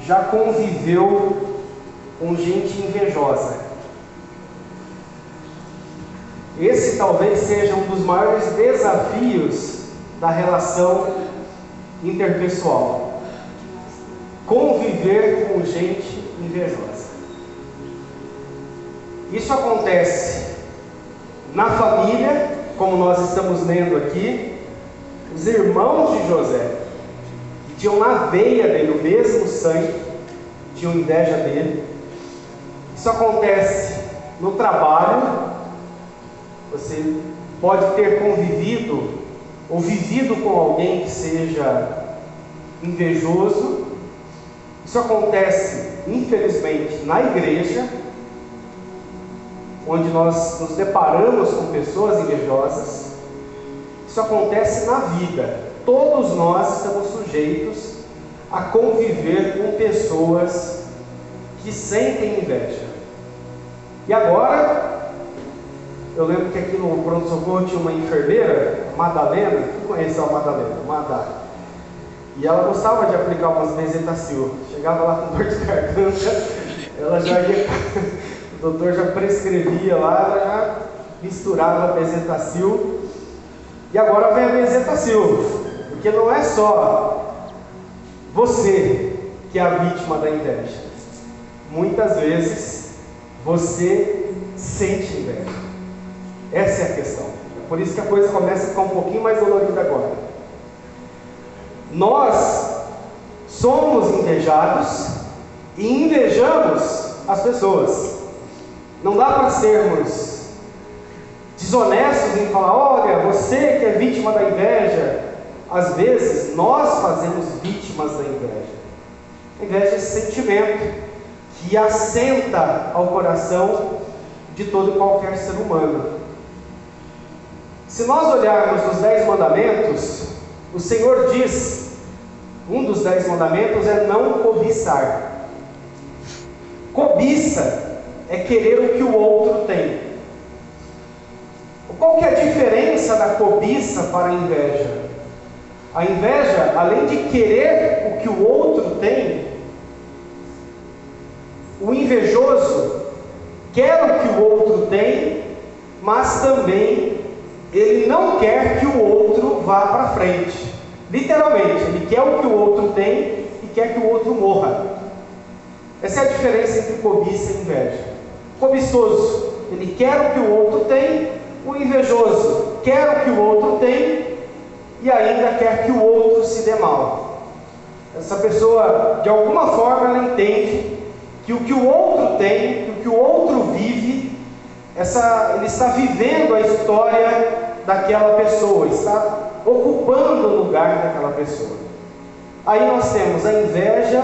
já conviveu com gente invejosa? Esse talvez seja um dos maiores desafios da relação interpessoal. Conviver com gente invejosa. Isso acontece na família, como nós estamos lendo aqui. Os irmãos de José, que tinham na veia dele o mesmo sangue, tinham inveja dele. Isso acontece no trabalho. Você pode ter convivido ou vivido com alguém que seja invejoso. Isso acontece, infelizmente, na igreja, onde nós nos deparamos com pessoas invejosas. Isso acontece na vida. Todos nós estamos sujeitos a conviver com pessoas que sentem inveja. E agora, eu lembro que aqui no pronto-socorro tinha uma enfermeira, Madalena. Quem conhece a Madalena? Madá. E ela gostava de aplicar umas bezetacil. Chegava lá com dor de garganta, ela já ia, o doutor já prescrevia lá, ela já misturava a bezetacil. E agora vem a bezetacil, porque não é só você que é a vítima da inveja. Muitas vezes você sente inveja. Essa é a questão. Por isso que a coisa começa a ficar um pouquinho mais dolorida agora. Nós somos invejados e invejamos as pessoas. Não dá para sermos desonestos em falar: olha, você que é vítima da inveja. Às vezes nós fazemos vítimas da inveja. A inveja é esse sentimento que assenta ao coração de todo e qualquer ser humano. Se nós olharmos os 10 mandamentos, o Senhor diz, um dos 10 mandamentos é não cobiçar. Cobiça é querer o que o outro tem. Qual que é a diferença da cobiça para a inveja? A inveja, além de querer o que o outro tem, o invejoso quer o que o outro tem, mas também ele não quer que o outro vá para frente. Literalmente, ele quer o que o outro tem e quer que o outro morra. Essa é a diferença entre cobiça e inveja. Cobiçoso, ele quer o que o outro tem. O invejoso quer o que o outro tem e ainda quer que o outro se dê mal. Essa pessoa, de alguma forma, ela entende que o que o outro tem, que o que o outro vive, ele está vivendo a história daquela pessoa, está ocupando o lugar daquela pessoa. Aí nós temos a inveja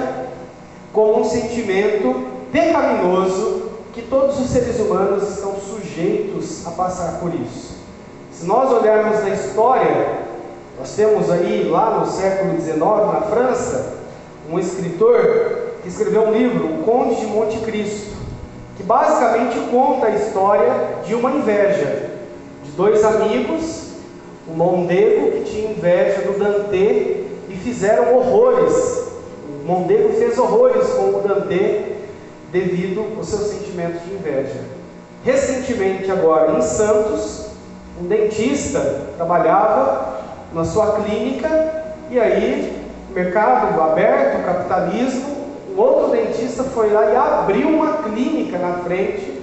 como um sentimento pecaminoso que todos os seres humanos estão sujeitos a passar por isso. Se nós olharmos na história, nós temos aí, lá no século XIX, na França, um escritor que escreveu um livro, O Conde de Monte Cristo, que basicamente conta a história de uma inveja, de 2 amigos, o Mondego, que tinha inveja do Dante, e fizeram horrores. O Mondego fez horrores com o Dante, devido ao seu sentimento de inveja. Recentemente agora, em Santos, um dentista trabalhava na sua clínica, e aí, mercado aberto, capitalismo, um outro dentista foi lá e abriu uma clínica na frente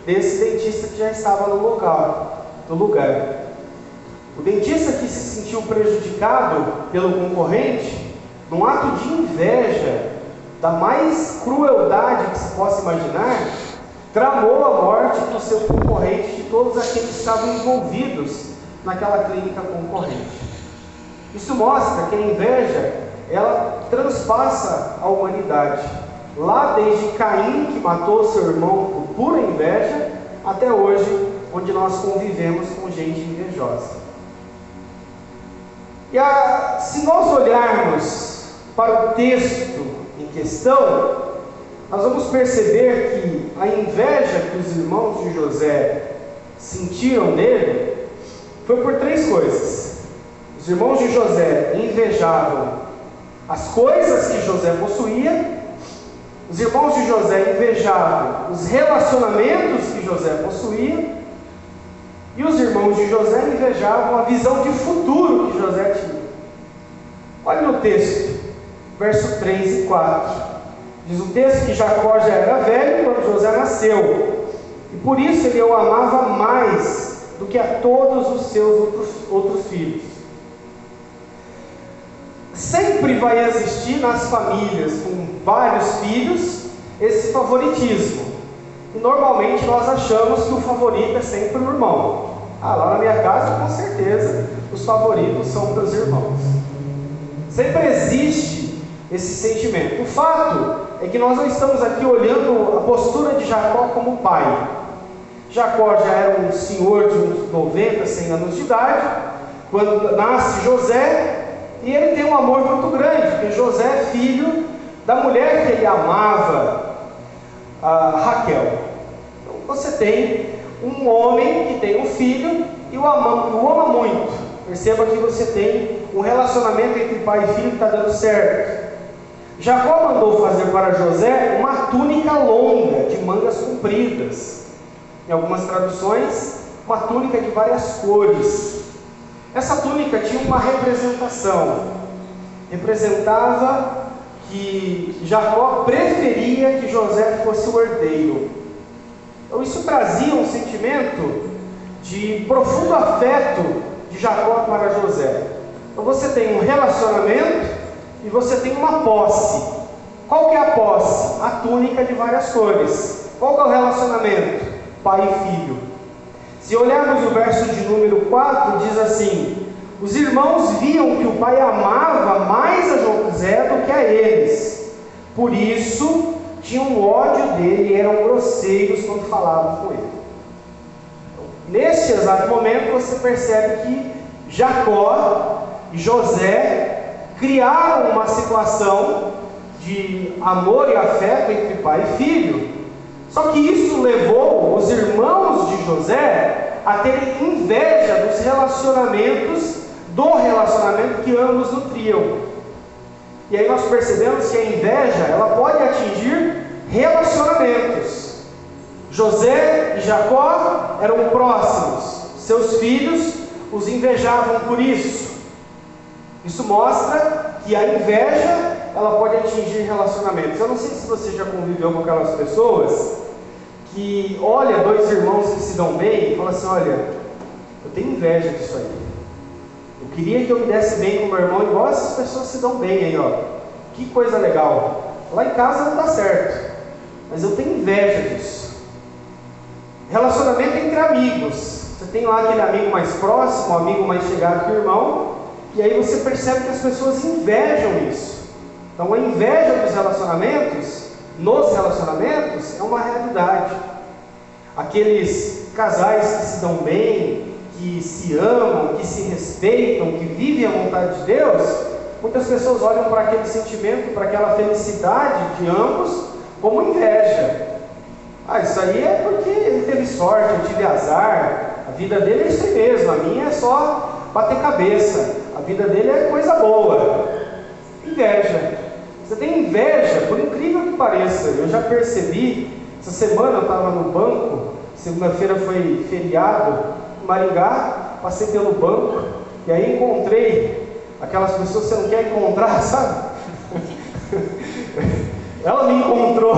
desse dentista que já estava no lugar. O dentista que se sentiu prejudicado pelo concorrente, num ato de inveja, da mais crueldade que se possa imaginar, tramou a morte do seu concorrente, de todos aqueles que estavam envolvidos naquela clínica concorrente. Isso mostra que a inveja, ela transpassa a humanidade. Lá desde Caim, que matou seu irmão por pura inveja, até hoje, onde nós convivemos com gente invejosa. E se nós olharmos para o texto em questão, nós vamos perceber que a inveja que os irmãos de José sentiram nele foi por 3 coisas. Os irmãos de José invejavam as coisas que José possuía, Os irmãos de José invejavam os relacionamentos que José possuía, e os irmãos de José invejavam a visão de futuro que José tinha. Olha no texto, verso 3 e 4. Diz o texto que Jacó já era velho quando José nasceu, e por isso ele o amava mais do que a todos os seus outros filhos. Sempre vai existir nas famílias com vários filhos esse favoritismo. E normalmente nós achamos que o favorito é sempre o irmão. Lá na minha casa, com certeza, os favoritos são dos irmãos. Sempre existe esse sentimento. O fato é que nós não estamos aqui olhando a postura de Jacó como pai. Jacó já era um senhor de uns 90, 100 anos de idade, quando nasce José, e ele tem um amor muito grande, porque José é filho da mulher que ele amava, a Raquel. Então você tem um homem que tem um filho e o ama muito. Perceba que você tem um relacionamento entre pai e filho que está dando certo. Jacó mandou fazer para José uma túnica longa, de mangas compridas. Em algumas traduções, uma túnica de várias cores. Essa túnica tinha uma representação. Representava que Jacó preferia que José fosse o herdeiro. Então isso trazia um sentimento de profundo afeto de Jacó para José. Então você tem um relacionamento e você tem uma posse. Qual que é a posse? A túnica de várias cores. Qual que é o relacionamento? Pai e filho. Se olharmos o verso de número 4, diz assim: os irmãos viam que o pai amava mais a José do que a eles, por isso tinham ódio dele e eram grosseiros quando falavam com ele. Neste exato momento você percebe que Jacó e José criaram uma situação de amor e afeto entre pai e filho. Só que isso levou os irmãos de José a terem inveja dos relacionamentos, do relacionamento que ambos nutriam. E aí nós percebemos que a inveja, ela pode atingir relacionamentos. José e Jacó eram próximos, seus filhos os invejavam por isso. Isso mostra que a inveja, ela pode atingir relacionamentos. Eu não sei se você já conviveu com aquelas pessoas que olha dois irmãos que se dão bem e fala assim: olha, eu tenho inveja disso aí. Eu queria que eu me desse bem com meu irmão igual essas pessoas se dão bem aí, ó. Que coisa legal. Lá em casa não dá certo, mas eu tenho inveja disso. Relacionamento entre amigos. Você tem lá aquele amigo mais próximo, um amigo mais chegado que o irmão, e aí você percebe que as pessoas invejam isso. Então a inveja dos relacionamentos, nos relacionamentos, é uma realidade. Aqueles casais que se dão bem, que se amam, que se respeitam, que vivem a vontade de Deus, muitas pessoas olham para aquele sentimento, para aquela felicidade de ambos, como inveja. Isso aí é porque ele teve sorte, eu tive azar, a vida dele é isso aí mesmo, a minha é só bater cabeça, a vida dele é coisa boa. Inveja. Você tem inveja, por incrível que pareça. Eu já percebi, essa semana eu estava no banco, segunda-feira foi feriado em Maringá, passei pelo banco, e aí encontrei aquelas pessoas que você não quer encontrar, sabe? Ela me encontrou,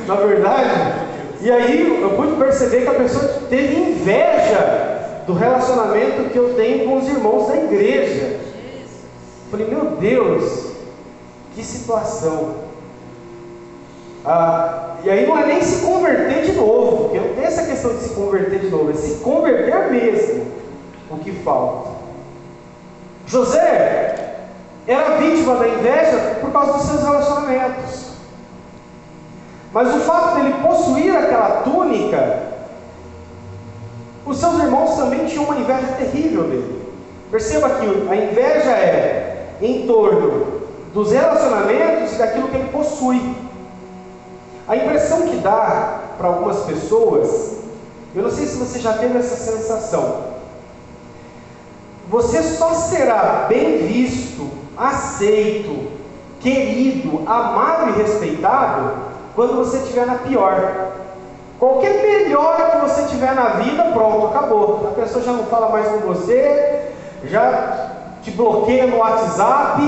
na verdade, e aí eu pude perceber que a pessoa teve inveja do relacionamento que eu tenho com os irmãos da igreja. Falei, meu Deus, que situação. E aí não é nem se converter de novo, porque não tem essa questão de se converter de novo, é se converter mesmo o que falta. José era vítima da inveja por causa dos seus relacionamentos. Mas o fato dele possuir aquela túnica, os seus irmãos também tinham uma inveja terrível dele. Perceba que a inveja é em torno dos relacionamentos e daquilo que ele possui. A impressão que dá para algumas pessoas, eu não sei se você já teve essa sensação, você só será bem visto, aceito, querido, amado e respeitado quando você estiver na pior. Qualquer melhora que você tiver na vida, pronto, acabou. A pessoa já não fala mais com você, já te bloqueia no WhatsApp,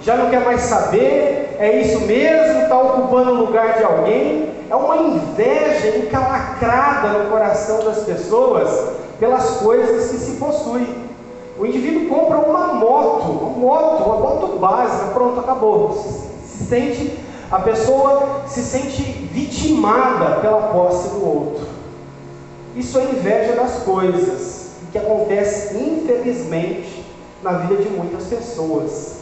já não quer mais saber, é isso mesmo, está ocupando o lugar de alguém. É uma inveja encalacrada no coração das pessoas pelas coisas que se possuem. O indivíduo compra uma moto básica, pronto, acabou. A pessoa se sente vitimada pela posse do outro. Isso é inveja das coisas, que acontece infelizmente na vida de muitas pessoas.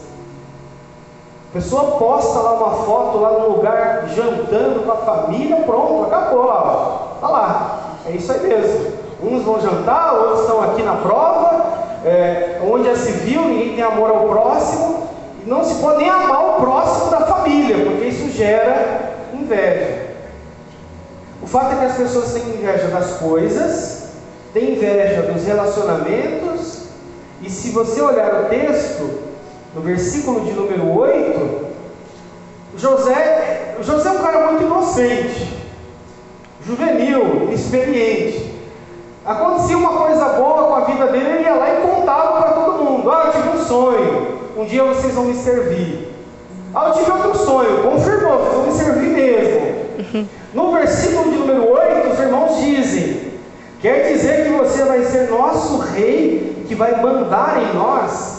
A pessoa posta lá uma foto lá no lugar jantando com a família, pronto, acabou lá, ó. Tá lá, é isso aí mesmo. Uns vão jantar, outros estão aqui na prova, onde já se viu, ninguém tem amor ao próximo, e não se pode nem amar o próximo da família, porque isso gera inveja. O fato é que as pessoas têm inveja das coisas, têm inveja dos relacionamentos, e se você olhar o texto, no versículo de número 8, José é um cara muito inocente, juvenil, inexperiente. Acontecia uma coisa boa com a vida dele, ele ia lá e contava para todo mundo: eu tive um sonho, um dia vocês vão me servir. Eu tive outro sonho, confirmou, vocês vão me servir mesmo. No versículo de número 8, os irmãos dizem: quer dizer que você vai ser nosso rei, que vai mandar em nós?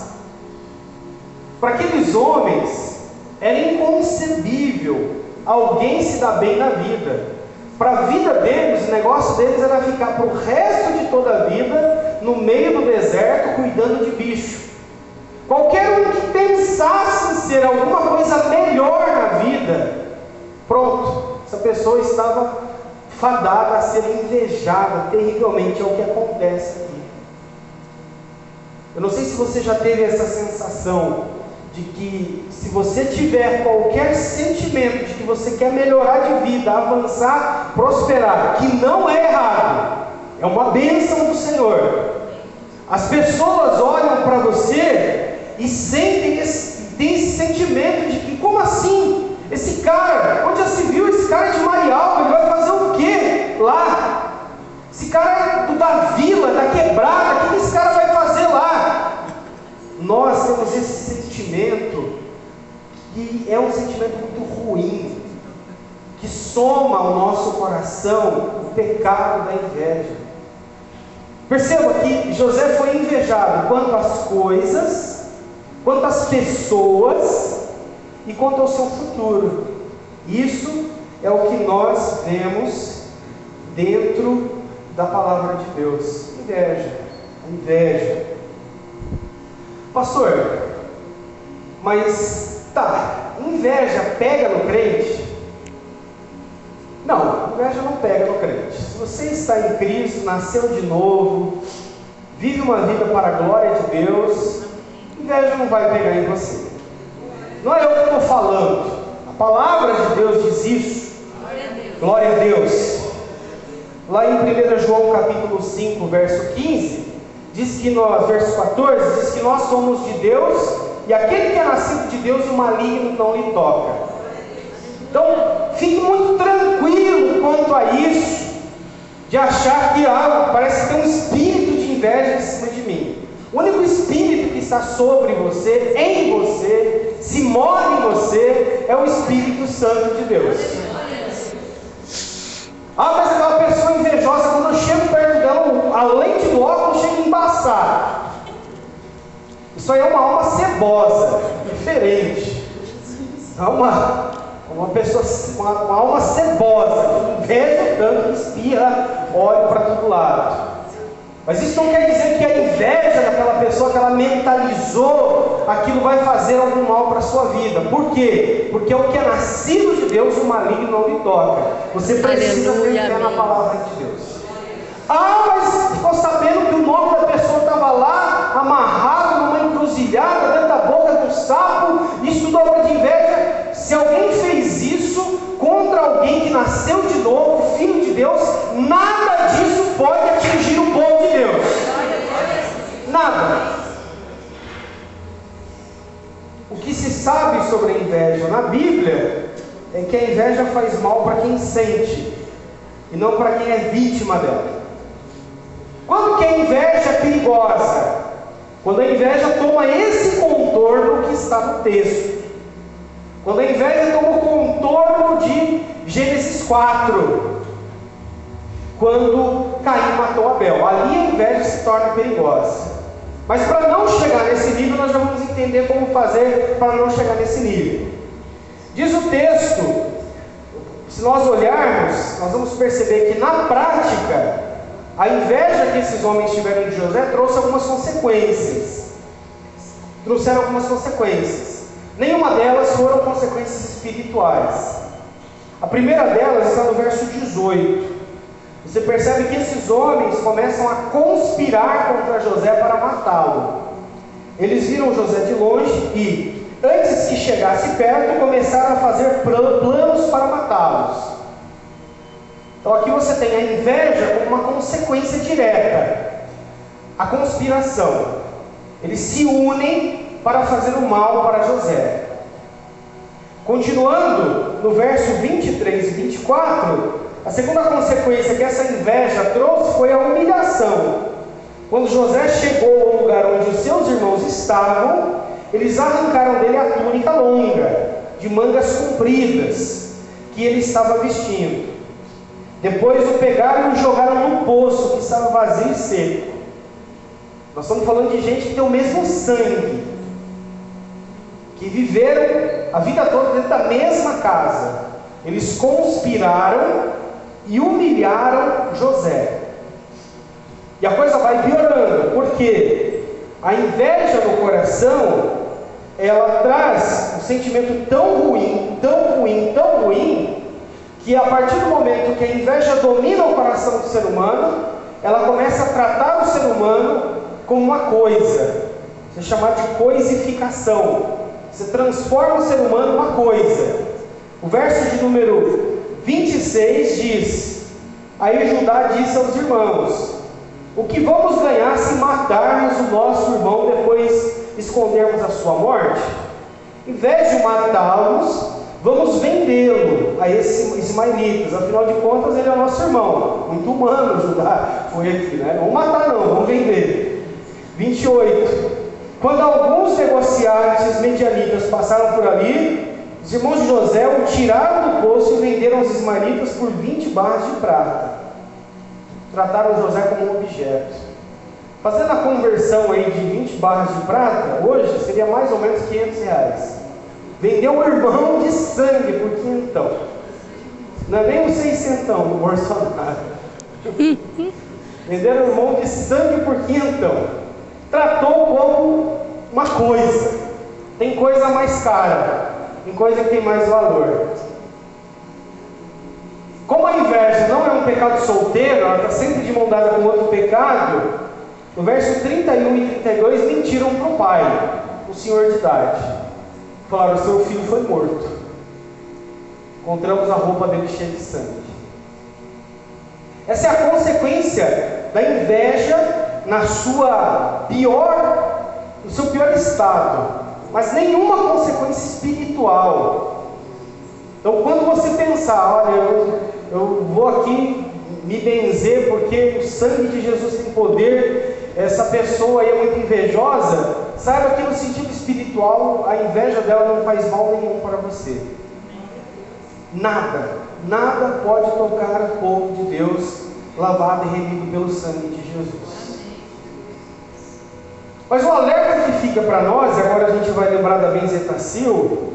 Para aqueles homens, era inconcebível alguém se dar bem na vida. Para a vida deles, o negócio deles era ficar para o resto de toda a vida no meio do deserto, cuidando de bicho. Qualquer um que pensasse em ser alguma coisa melhor na vida, pronto, essa pessoa estava fadada a ser invejada terrivelmente. É o que acontece aqui. Eu não sei se você já teve essa sensação de que, se você tiver qualquer sentimento de que você quer melhorar de vida, avançar, prosperar, que não é errado, é uma bênção do Senhor. As pessoas olham para você e sentem tem esse sentimento de que, como assim? Esse cara, onde já se viu esse cara de Marialva, ele vai fazer o quê lá? Esse cara é da vila, da quebrada, o que esse cara vai fazer lá? Nós temos esse sentimento, que é um sentimento muito ruim, que soma ao nosso coração o pecado da inveja. Perceba que José foi invejado quanto às coisas, quanto às pessoas e quanto ao seu futuro. Isso é o que nós vemos dentro da palavra de Deus. Inveja. Pastor, mas inveja pega no crente? Não, inveja não pega no crente. Se você está em Cristo, nasceu de novo, vive uma vida para a glória de Deus, inveja não vai pegar em você. Não é eu que estou falando, a palavra de Deus diz isso. Glória a Deus. Lá em 1 João capítulo 5, verso 15, diz que verso 14, diz que nós somos de Deus, e aquele que é nascido de Deus, o maligno não lhe toca. Então, fique muito tranquilo quanto a isso, de achar que parece que tem um espírito de inveja em cima de mim. O único espírito que está sobre você, em você, se move em você, é o Espírito Santo de Deus. Mas aquela pessoa invejosa, quando eu chego perto dela, a lente do óculos chega a embaçar. Isso aí é uma alma cebosa, diferente. É uma pessoa, uma alma cebosa, que inveja tanto, que espirra óleo para todo lado. Mas isso não quer dizer que a inveja daquela pessoa, que ela mentalizou, aquilo vai fazer algum mal para a sua vida. Por quê? Porque o que é nascido de Deus, o maligno não lhe toca. Você precisa ter fé na palavra de Deus. Mas ficou sabendo que o nome da pessoa estava lá, amarrado numa encruzilhada, dentro da boca do sapo. Isso tudo obra de inveja. Se alguém fez isso contra alguém que nasceu de novo, filho de Deus, nada disso pode atingir o povo de Deus. Nada. O que se sabe sobre a inveja na Bíblia é que a inveja faz mal para quem sente e não para quem é vítima dela. Quando que a inveja é perigosa? Quando a inveja toma esse contorno que está no texto. Quando a inveja toma o contorno de Gênesis 4. Quando Caim matou Abel. Ali a inveja se torna perigosa. Mas para não chegar nesse nível, nós já vamos entender como fazer para não chegar nesse nível. Diz o texto, se nós olharmos, nós vamos perceber que na prática, a inveja que esses homens tiveram de José trouxe algumas consequências. Trouxeram algumas consequências. Nenhuma delas foram consequências espirituais. A primeira delas está no verso 18. Você percebe que esses homens começam a conspirar contra José para matá-lo. Eles viram José de longe e, antes que chegasse perto, começaram a fazer planos para matá-los. Então aqui você tem a inveja como uma consequência direta. A conspiração. Eles se unem para fazer o mal para José. Continuando, no verso 23 e 24, a segunda consequência que essa inveja trouxe foi a humilhação. Quando José chegou ao lugar onde os seus irmãos estavam, eles arrancaram dele a túnica longa, de mangas compridas, que ele estava vestindo. Depois o pegaram e o jogaram no poço, que estava vazio e seco. Nós estamos falando de gente que tem o mesmo sangue, que viveram a vida toda dentro da mesma casa. Eles conspiraram e humilharam José. E a coisa vai piorando, porque a inveja no coração, ela traz um sentimento tão ruim, tão ruim, tão ruim, que a partir do momento que a inveja domina o coração do ser humano, ela começa a tratar o ser humano como uma coisa. Isso é chamado de coisificação. Você transforma o ser humano numa coisa. O verso de número 26 diz: aí Judá disse aos irmãos: o que vamos ganhar se matarmos o nosso irmão depois escondermos a sua morte? Em vez de matá-los, vamos vendê-lo a esses ismaelitas. Afinal de contas, ele é o nosso irmão. Muito humano Judá foi aqui, né? Não vamos matar não, vamos vender. 28. Quando alguns negociantes medianitas passaram por ali, os irmãos de José o tiraram do poço e venderam os ismaelitas por 20 barras de prata. Trataram José como um objeto. Fazendo a conversão aí de 20 barras de prata, hoje seria mais ou menos 500 reais. Vendeu um irmão de sangue por quinhentão. Não é nem um 600 no Bolsonaro. Venderam um irmão de sangue por quinhentão. Tratou como uma coisa. Tem coisa mais cara, tem coisa que tem mais valor. Como a inveja não é um pecado solteiro, ela está sempre de mão dada com outro pecado, no verso 31 e 32 mentiram para o pai, o senhor de idade. Falaram: seu filho foi morto. Encontramos a roupa dele cheia de sangue. Essa é a consequência da inveja no seu pior estado, mas nenhuma consequência espiritual. Então, quando você pensar, olha, eu vou aqui me benzer porque o sangue de Jesus tem poder, essa pessoa aí é muito invejosa, saiba que no sentido espiritual, a inveja dela não faz mal nenhum para você. Nada pode tocar o povo de Deus, lavado e remido pelo sangue de Jesus. Mas o alerta que fica para nós, agora a gente vai lembrar da benzetacil,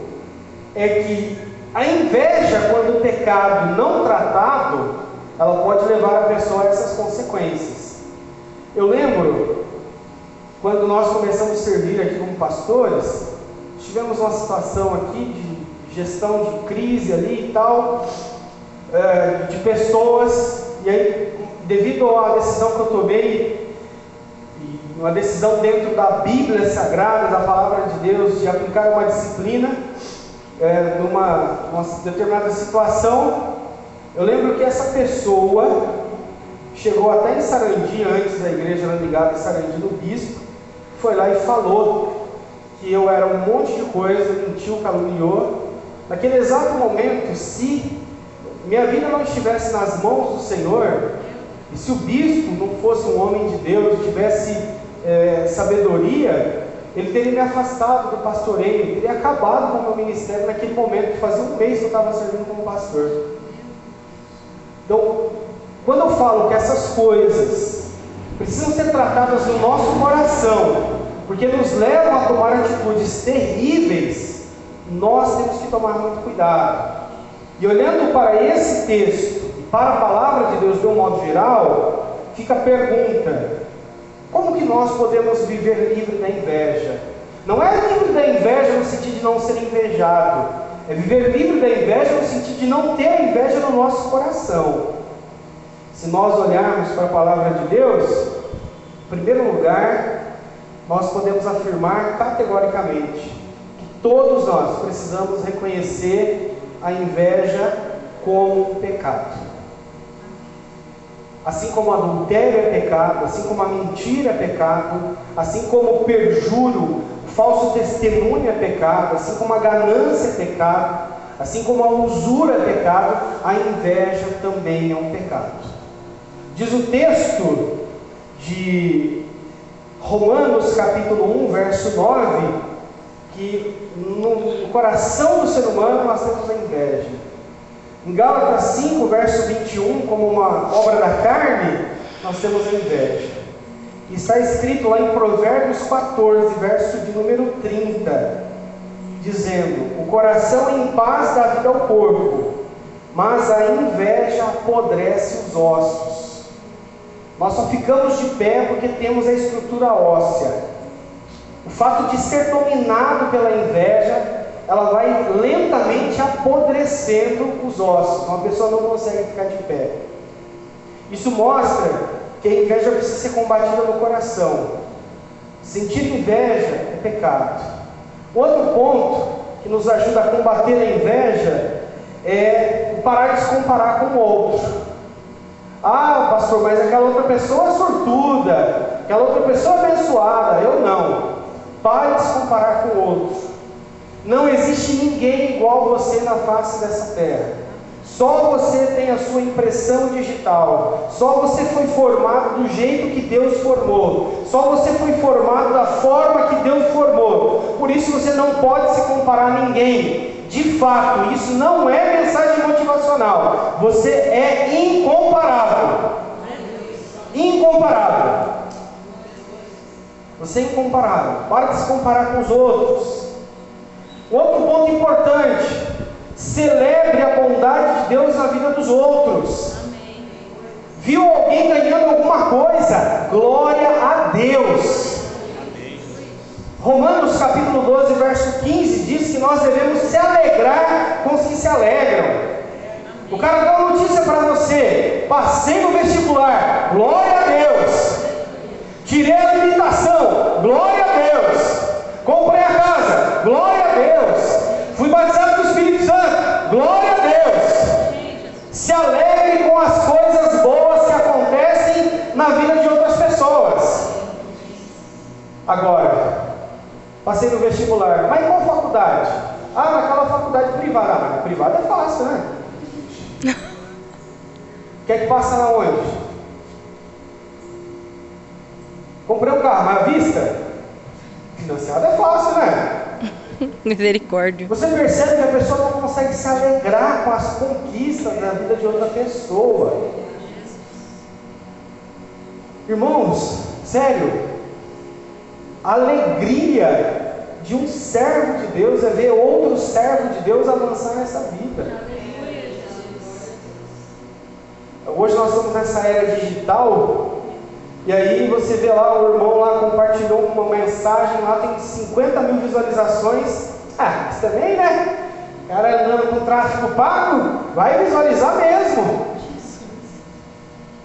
é que a inveja, quando o pecado não tratado, ela pode levar a pessoa a essas consequências. Eu lembro, quando nós começamos a servir aqui como pastores, tivemos uma situação aqui de gestão de crise ali e tal, de pessoas, e aí, devido à decisão que eu tomei, uma decisão dentro da Bíblia Sagrada, da Palavra de Deus, de aplicar uma disciplina numa determinada situação, eu lembro que essa pessoa chegou até em Sarandi, antes da igreja era ligada em Sarandi no bispo, foi lá e falou que eu era um monte de coisa, mentiu, caluniou, naquele exato momento, se minha vida não estivesse nas mãos do Senhor, e se o bispo não fosse um homem de Deus, tivesse sabedoria, ele teria me afastado do pastoreio, teria acabado com o meu ministério naquele momento. Fazia um mês que eu estava servindo como pastor. Então, quando eu falo que essas coisas precisam ser tratadas no nosso coração, porque nos levam a tomar atitudes terríveis, nós temos que tomar muito cuidado. E olhando para esse texto, e para a palavra de Deus de um modo geral, fica a pergunta: como que nós podemos viver livre da inveja? Não é livre da inveja no sentido de não ser invejado, é viver livre da inveja no sentido de não ter a inveja no nosso coração. Se nós olharmos para a palavra de Deus, em primeiro lugar, nós podemos afirmar categoricamente que todos nós precisamos reconhecer a inveja como um pecado. Assim como o adultério é pecado, assim como a mentira é pecado, assim como o perjúrio, o falso testemunho é pecado, assim como a ganância é pecado, assim como a usura é pecado, a inveja também é um pecado. Diz o texto de Romanos capítulo 1, verso 9, que no coração do ser humano nós temos a inveja. Em Gálatas 5, verso 21, como uma obra da carne, nós temos a inveja. Está escrito lá em Provérbios 14, verso de número 30, dizendo: o coração em paz dá vida ao corpo, mas a inveja apodrece os ossos. Nós só ficamos de pé porque temos a estrutura óssea. O fato de ser dominado pela inveja, ela vai lentamente apodrecendo os ossos. Uma pessoa não consegue ficar de pé. Isso mostra que a inveja precisa ser combatida no coração. Sentir inveja é pecado. Outro ponto que nos ajuda a combater a inveja é o parar de se comparar com o outro. Ah, pastor, mas aquela outra pessoa é sortuda, aquela outra pessoa é abençoada, eu não. Pare de se comparar com o outro. Não existe ninguém igual a você na face dessa terra. Só você tem a sua impressão digital. Só você foi formado do jeito que Deus formou. Só você foi formado da forma que Deus formou. Por isso você não pode se comparar a ninguém. De fato, isso não é mensagem motivacional. Você é incomparável. Incomparável. Você é incomparável. Para de se comparar com os outros. Outro ponto importante: celebre a bondade de Deus na vida dos outros. Amém. Viu alguém ganhando alguma coisa? Glória a Deus. Amém. Romanos capítulo 12, verso 15 diz que nós devemos se alegrar com os que se alegram. Amém. O cara dá uma notícia para você: passei no vestibular, glória a Deus. Tirei a habilitação, glória a Deus. Comprei a casa, glória a Deus. Fui batizado do Espírito Santo, glória a Deus. Se alegre com as coisas boas que acontecem na vida de outras pessoas. Agora, passei no vestibular, mas em qual faculdade? Ah, naquela faculdade privada. Ah, mas privada é fácil, né? Quer que passa na onde? Comprei um carro, mas à vista? Financiado é fácil, né? Misericórdia. Você percebe que a pessoa não consegue se alegrar com as conquistas da vida de outra pessoa. Irmãos, sério, a alegria de um servo de Deus é ver outro servo de Deus avançar nessa vida. Hoje nós estamos nessa era digital. E aí você vê lá, o irmão lá compartilhou uma mensagem, lá tem 50 mil visualizações. Ah, isso também, né? O cara andando com tráfego pago, vai visualizar mesmo.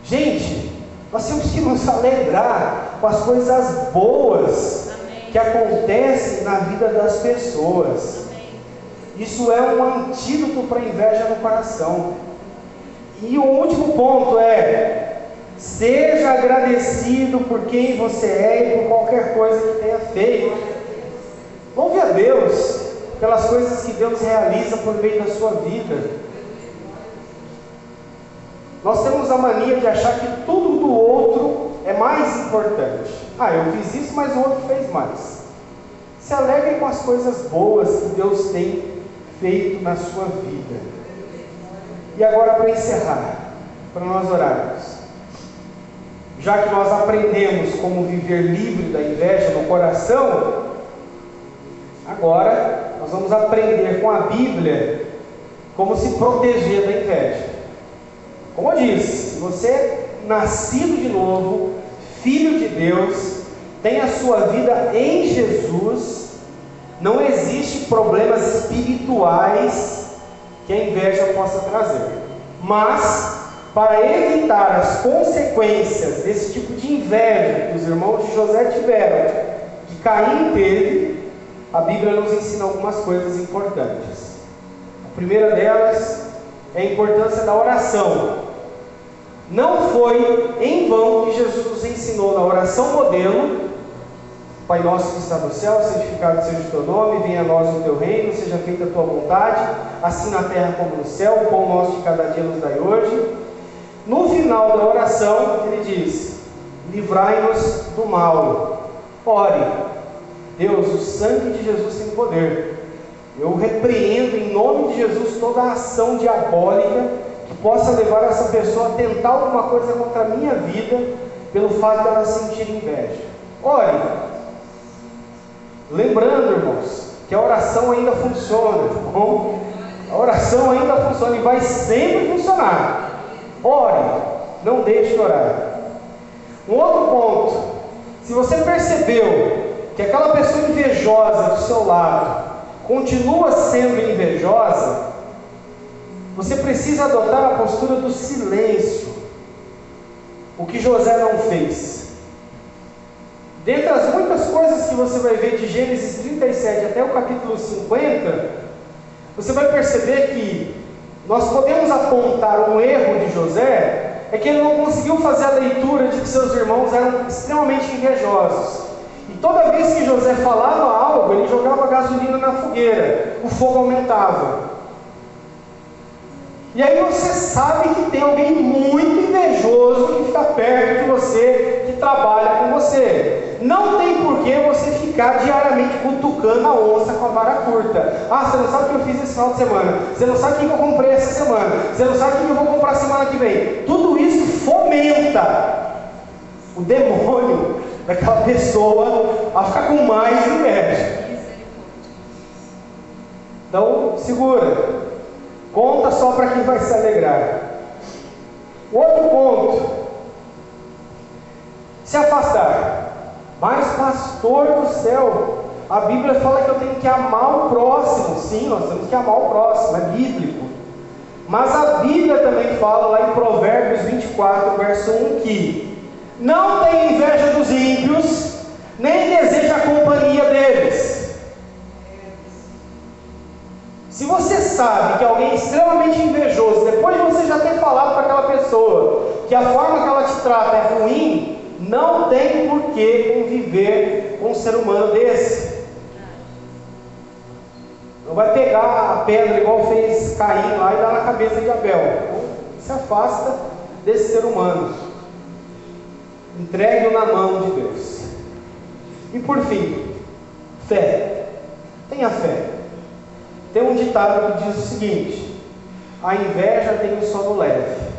Gente, nós temos que nos alegrar com as coisas boas que acontecem na vida das pessoas. Isso é um antídoto para a inveja no coração. E o último ponto é: seja agradecido por quem você é e por qualquer coisa que tenha feito. Louve a Deus. pelas coisas que Deus realiza por meio da sua vida. Nós temos a mania de achar que tudo do outro é mais importante. Eu fiz isso, mas o outro fez mais. Se alegre com as coisas boas que Deus tem feito na sua vida. E agora, para encerrar, para nós orarmos, já que nós aprendemos como viver livre da inveja no coração, agora nós vamos aprender com a Bíblia como se proteger da inveja. Como eu disse, se você é nascido de novo, filho de Deus, tem a sua vida em Jesus, não existe problemas espirituais que a inveja possa trazer. Mas, para evitar as consequências desse tipo de inveja que os irmãos de José tiveram, que Caim teve, a Bíblia nos ensina algumas coisas importantes. A primeira delas é a importância da oração. Não foi em vão que Jesus nos ensinou na oração modelo: Pai nosso que está no céu, santificado seja o teu nome, venha a nós o teu reino, seja feita a tua vontade, assim na terra como no céu, o pão nosso de cada dia nos dai hoje. No final da oração, ele diz: livrai-nos do mal. Ore. Deus, o sangue de Jesus tem poder. Eu repreendo em nome de Jesus toda a ação diabólica que possa levar essa pessoa a tentar alguma coisa contra a minha vida, pelo fato de ela sentir inveja. Ore. Lembrando, irmãos, que a oração ainda funciona, tá bom? A oração ainda funciona e vai sempre funcionar. Ore, não deixe de orar. Um outro ponto: se você percebeu que aquela pessoa invejosa do seu lado continua sendo invejosa, você precisa adotar a postura do silêncio, o que José não fez. Dentre as muitas coisas que você vai ver de Gênesis 37 até o capítulo 50, você vai perceber que nós podemos apontar um erro de José, é que ele não conseguiu fazer a leitura de que seus irmãos eram extremamente invejosos. E toda vez que José falava algo, ele jogava gasolina na fogueira, o fogo aumentava. E aí você sabe que tem alguém muito invejoso que fica perto de você, que trabalha com você. Não tem por que você ficar diariamente cutucando a onça com a vara curta. Você não sabe o que eu fiz esse final de semana. Você não sabe o que eu comprei essa semana. Você não sabe o que eu vou comprar semana que vem. Tudo isso fomenta o demônio daquela pessoa a ficar com mais inveja. Então, segura. Conta só para quem vai se alegrar. Outro ponto: se afastar. Mas, pastor do céu, a Bíblia fala que eu tenho que amar o próximo. Sim, nós temos que amar o próximo, é bíblico. Mas a Bíblia também fala lá em Provérbios 24, verso 1, que não tem inveja dos ímpios, nem deseja a companhia deles. Se você sabe que alguém é extremamente invejoso, depois de você já ter falado para aquela pessoa que a forma que ela te trata é ruim, não tem por que conviver com um ser humano desse. Não vai pegar a pedra igual fez Caim lá e dar na cabeça de Abel. Então, se afasta desse ser humano. Entregue-o na mão de Deus. E por fim, fé. Tenha fé. Tem um ditado que diz o seguinte: a inveja tem um sono leve.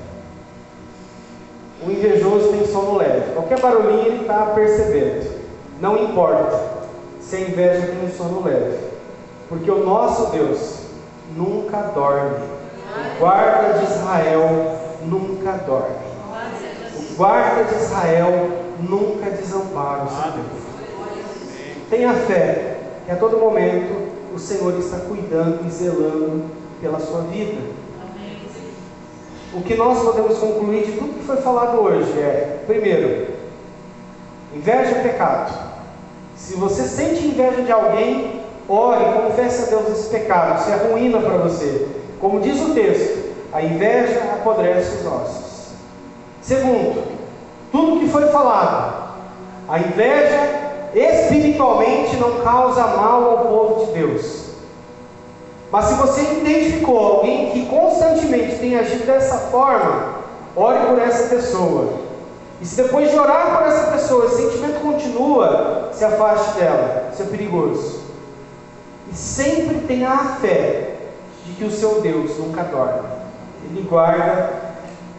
O invejoso tem sono leve. Qualquer barulhinho ele está percebendo. Não importa se a inveja tem um sono leve, porque o nosso Deus nunca dorme. O guarda de Israel nunca dorme. O guarda de Israel nunca desampara o seu Deus. Tenha fé que a todo momento o Senhor está cuidando e zelando pela sua vida. O que nós podemos concluir de tudo que foi falado hoje é: primeiro, inveja é pecado. Se você sente inveja de alguém, ore, confesse a Deus esse pecado, isso é ruína para você. Como diz o texto, a inveja apodrece os ossos. Segundo, tudo que foi falado, a inveja espiritualmente não causa mal ao povo de Deus. Mas se você identificou alguém que constantemente tem agido dessa forma, ore por essa pessoa. E se depois de orar por essa pessoa, esse sentimento continua, se afaste dela. Isso é perigoso. E sempre tenha a fé de que o seu Deus nunca dorme. Ele guarda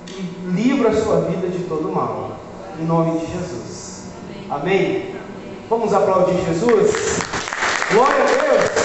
e livra a sua vida de todo mal. Em nome de Jesus. Amém? Vamos aplaudir Jesus? Glória a Deus!